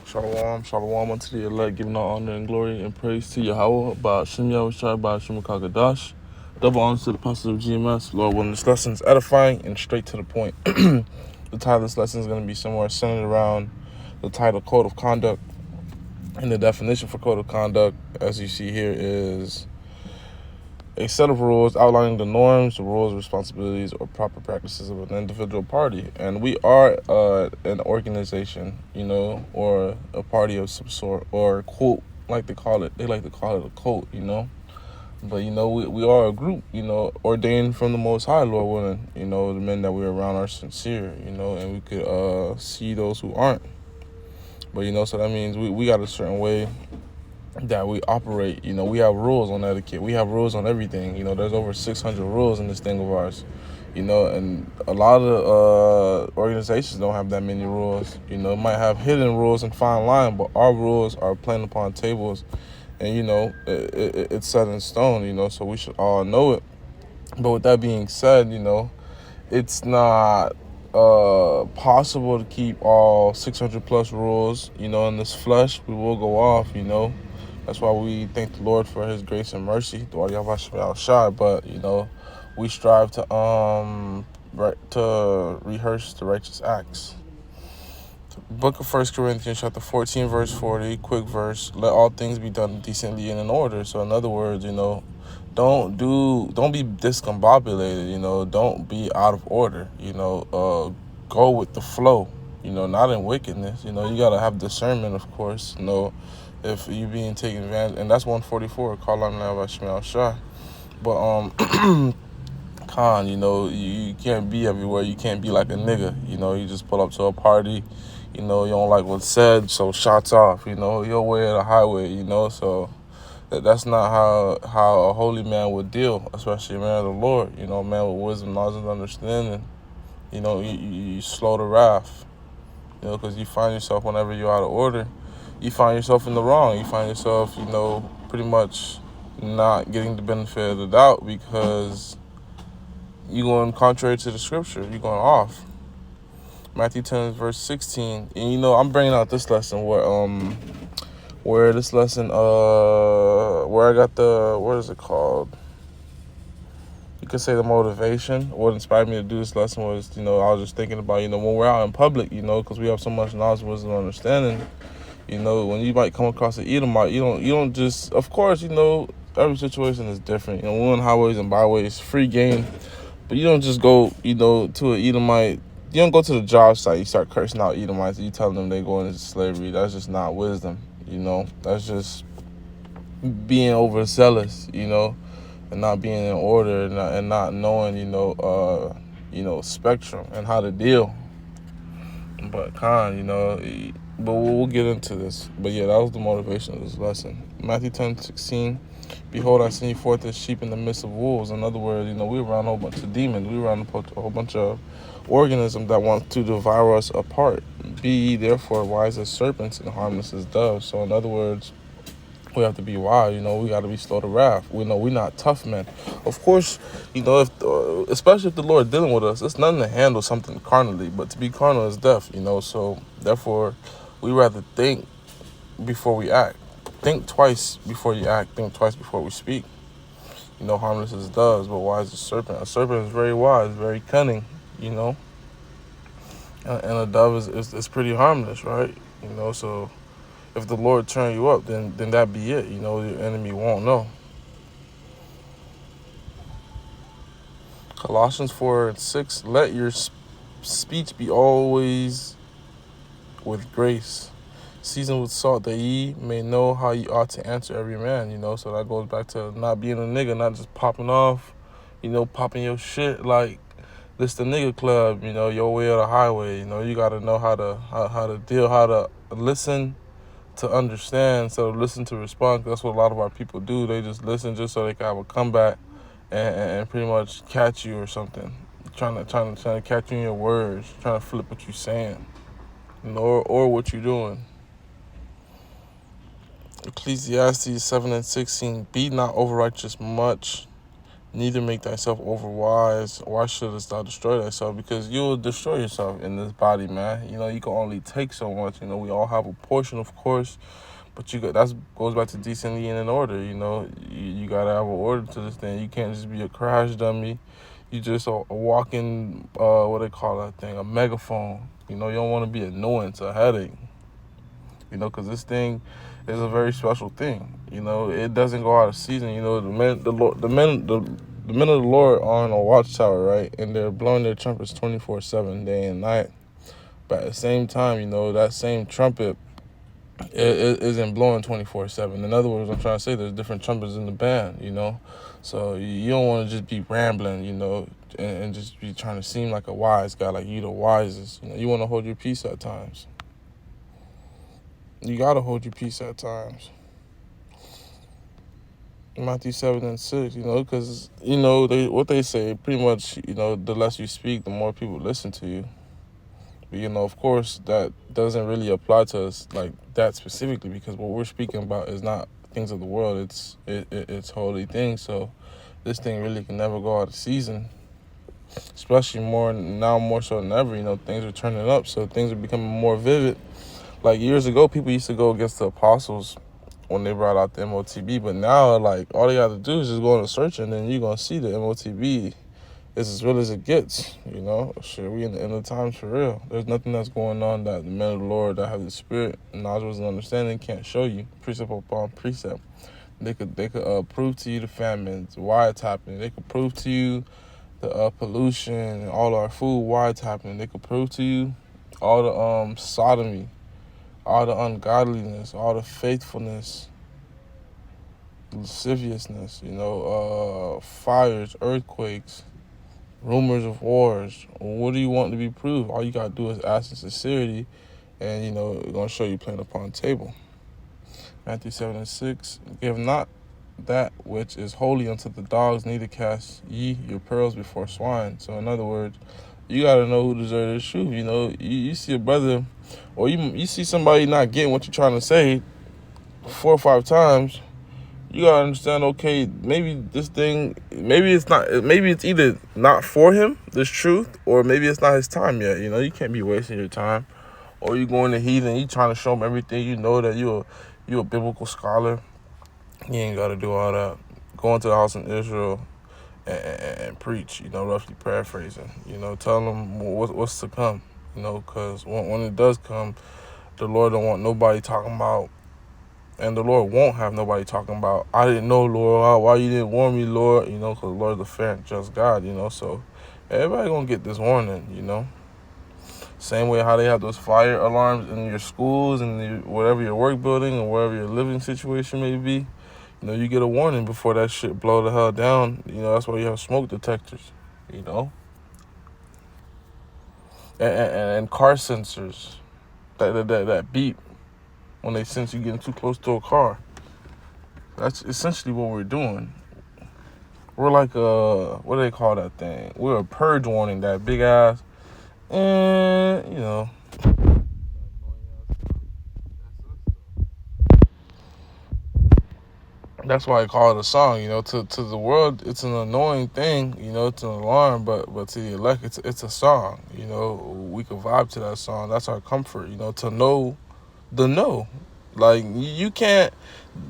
Shalom, shalom unto the elect, giving all honor and glory and praise to Yahweh, by Shem Yahushai, by Shem Kagadash. Double honor to the apostles of GMS. Lord, when this lesson is edifying and straight to the point. The title of this lesson is going to be somewhere centered around the title Code of Conduct. And the definition for Code of Conduct, as you see here, is a set of rules outlining the norms, the rules, responsibilities, or proper practices of an individual party. And we are an organization, or a party of some sort, or a cult, like they call it. They like to call it a cult, But, we are a group, ordained from the Most High, Lord willing. The men that we're around are sincere, and we could see those who aren't. But, so that means we got a certain way that we operate. We have rules on etiquette. We have rules on everything. There's over 600 rules in this thing of ours. And a lot of organizations don't have that many rules. It might have hidden rules and fine line, but our rules are plain upon tables, and it's set in stone. So we should all know it. But with that being said, it's not possible to keep all 600 plus rules. In this flesh, we will go off. That's why we thank the Lord for His grace and mercy. But we strive to rehearse the righteous acts. Book of 1 Corinthians chapter 14 verse 40, quick verse. Let all things be done decently and in order. So in other words, don't be discombobulated. Don't be out of order. Go with the flow. Not in wickedness. You gotta have discernment, of course. If you being taken advantage, and that's 144. Call on now by Shah. But Khan, you can't be everywhere. You can't be like a nigga. You just pull up to a party. You don't like what's said, so shots off. Your way or the highway. So that's not how a holy man would deal, especially a man of the Lord. A man with wisdom, knowledge, and understanding. You slow the wrath. Because you find yourself whenever you're out of order, you find yourself in the wrong. You find yourself, pretty much not getting the benefit of the doubt because you're going contrary to the scripture. You're going off. Matthew 10 verse 16. And I'm bringing out this lesson where this lesson where I got what is it called? You could say the motivation. What inspired me to do this lesson was, I was just thinking about, when we're out in public, because we have so much knowledge, wisdom, and understanding. When you might come across an Edomite, you don't just, of course, every situation is different. We're on highways and byways, free game, but you don't just go, to an Edomite. You don't go to the job site, you start cursing out Edomites, you telling them they're going into slavery. That's just not wisdom, That's just being overzealous, and not being in order and not knowing, spectrum and how to deal. But but we'll get into this. But yeah, that was the motivation of this lesson. Matthew 10:16, behold, I send you forth as sheep in the midst of wolves. In other words, we around a whole bunch of demons. We around a whole bunch of organisms that want to devour us apart. Be ye therefore wise as serpents and harmless as doves. So in other words, we have to be wise. We got to be slow to wrath. We know we're not tough men. Of course, if especially if the Lord dealing with us, it's nothing to handle something carnally, but to be carnal is death. So therefore, we rather think before we act. Think twice before you act. Think twice before we speak. Harmless as doves, but wise as a serpent. A serpent is very wise, very cunning. And a dove is pretty harmless, right? So if the Lord turn you up, then that be it. Your enemy won't know. Colossians 4:6, let your speech be always with grace, seasoned with salt, that ye may know how ye ought to answer every man. So that goes back to not being a nigga, not just popping off, popping your shit like this the nigga club, your way or the highway. You got to know how to deal, how to listen to understand, so listen to respond. That's what a lot of our people do. They just listen just so they can have a comeback and pretty much catch you or something. Trying to catch you in your words, trying to flip what you're saying, or what you're doing. Ecclesiastes 7:16, be not over righteous much, Neither make thyself overwise. Why shouldest thou destroy thyself? Because you'll destroy yourself in this body, man. You can only take so much. We all have a portion, of course, but that goes back to decently and in order. You gotta have an order to this thing. You can't just be a crash dummy. You just a walking, what they call that thing, a megaphone. You don't want to be annoyance, a headache. Because this thing is a very special thing. It doesn't go out of season. The men of the Lord are on a watchtower, right? And they're blowing their trumpets 24/7, day and night. But at the same time, that same trumpet isn't blowing 24/7. In other words, I'm trying to say there's different trumpets in the band, So you don't want to just be rambling, and just be trying to seem like a wise guy, like you the wisest. You want to hold your peace at times. You got to hold your peace at times. Matthew 7:6, because, what they say, pretty much, the less you speak, the more people listen to you. But, of course, that doesn't really apply to us like that specifically, because what we're speaking about is not things of the world. It's holy things. So this thing really can never go out of season, especially more so than ever. Things are turning up, so things are becoming more vivid. Like years ago, people used to go against the apostles when they brought out the MOTB, but now, like, all they got to do is just go on a search, and then you're going to see the MOTB is as real as it gets, Shit, we in the end of times for real. There's nothing that's going on that the men of the Lord that have the Spirit, knowledge, and understanding can't show you, precept upon precept. They could prove to you the famines, why it's happening. They could prove to you the pollution and all our food, why it's happening. They could prove to you all the sodomy, all the ungodliness, all the faithfulness, lasciviousness, fires, earthquakes, rumors of wars. What do you want to be proved? All you got to do is ask in sincerity, and, it's going to show you plain upon the table. Matthew 7:6, give not that which is holy unto the dogs, neither cast ye your pearls before swine. So, in other words, you got to know who deserves the truth. You see a brother, or you see somebody not getting what you're trying to say 4 or 5 times, you got to understand, okay, maybe this thing, maybe it's either not for him, this truth, or maybe it's not his time yet. You can't be wasting your time. Or you going to heathen, you trying to show him everything, that you're a biblical scholar. You ain't got to do all that. Go into the house in Israel and preach, roughly paraphrasing. Tell them what's to come, because when it does come, the Lord don't want nobody talking about, and the Lord won't have nobody talking about, I didn't know, Lord, why you didn't warn me, Lord, because the Lord is a fair and just God, so everybody gonna get this warning, Same way how they have those fire alarms in your schools and whatever your work building or wherever your living situation may be. You get a warning before that shit blow the hell down. That's why you have smoke detectors, and car sensors that beep when they sense you getting too close to a car. That's essentially what we're doing. We're like what do they call that thing? We're a purge warning, that big ass, and that's why I call it a song. To the world, it's an annoying thing. It's an alarm, but to the elect, it's a song. We can vibe to that song. That's our comfort. To know the no. Like, you can't.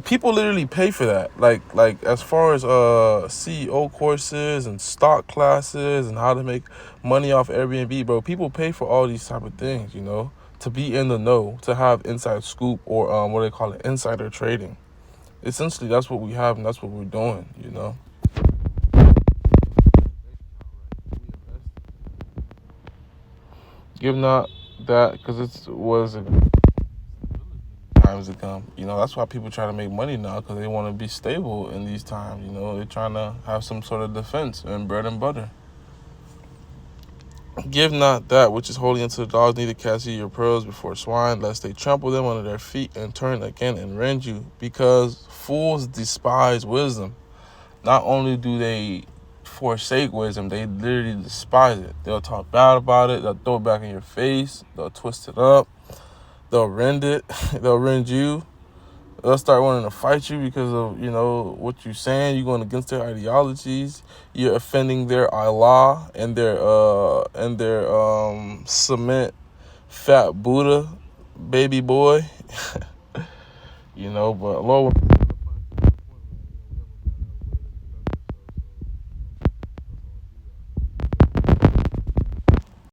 People literally pay for that. Like as far as CEO courses and stock classes and how to make money off Airbnb, bro. People pay for all these type of things. To be in the know, to have inside scoop, or what do they call it, insider trading. Essentially, that's what we have, and that's what we're doing, Give not that, because it was times to come. That's why people try to make money now, because they want to be stable in these times. They're trying to have some sort of defense and bread and butter. Give not that which is holy unto the dogs, neither cast ye your pearls before swine, lest they trample them under their feet and turn again and rend you. Because fools despise wisdom. Not only do they forsake wisdom, they literally despise it. They'll talk bad about it. They'll throw it back in your face. They'll twist it up. They'll rend it. They'll rend you. they'll start wanting to fight you because of, what you're saying. You're going against their ideologies. You're offending their Allah and their cement fat Buddha baby boy. But Lord